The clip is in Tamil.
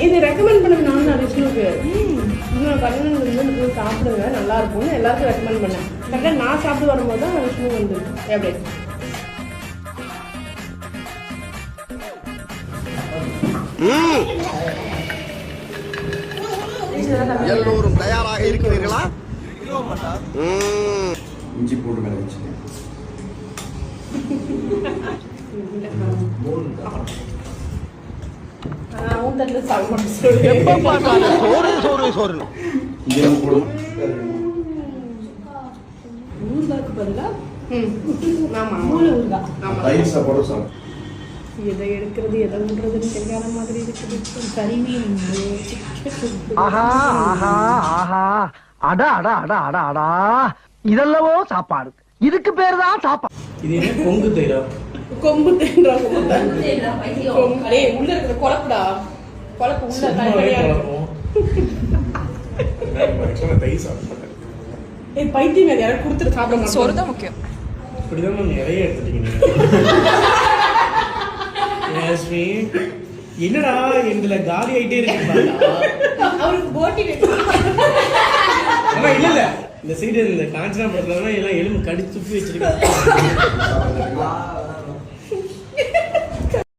இது ரெக்கமெண்ட் பண்ணுவேன் நான் விஷ்ணுக்கு. இன்னும் கண்ணன் வந்து சாப்பிடுங்க நல்லா இருக்கும்னு எல்லாருக்கும் ரெக்கமெண்ட் பண்ணேன். கரெக்டாக நான் சாப்பிட்டு வரும்போது தான் விஷ்ணு வந்து எப்படி எல்லோரும் தயாராக இருக்கிறீர்களா? இஞ்சி போட்டு மேலே வச்சு எதை எடுக்கிறது எதை விடுறதுன்னு தெரியாத மாதிரி இருக்குது. கறிமீன் இதெல்லவோ சாப்பாடு, இதுக்கு பேரு தான் சாப்பாடு. இது கொங்கு தேரா? கொம்பு தேன்றா உள்ள இருக்கிற குழப்புடா, குழப்பு உள்ள பைத்தியம் யாரும் கொடுத்துட்டு சாப்பிட மாட்டோம். சோறு தான் முக்கியம். இப்படிதான் நிறைய எடுத்துட்டீங்க. என்னடா எங்களை காலி ஆயிட்டே இருக்கு. அவருக்கு போட்டி இல்ல இல்ல இந்த சைடு இந்த காஞ்சனா படத்துல எல்லாம் எலும்பு கடிச்சு வச்சிருக்காங்க.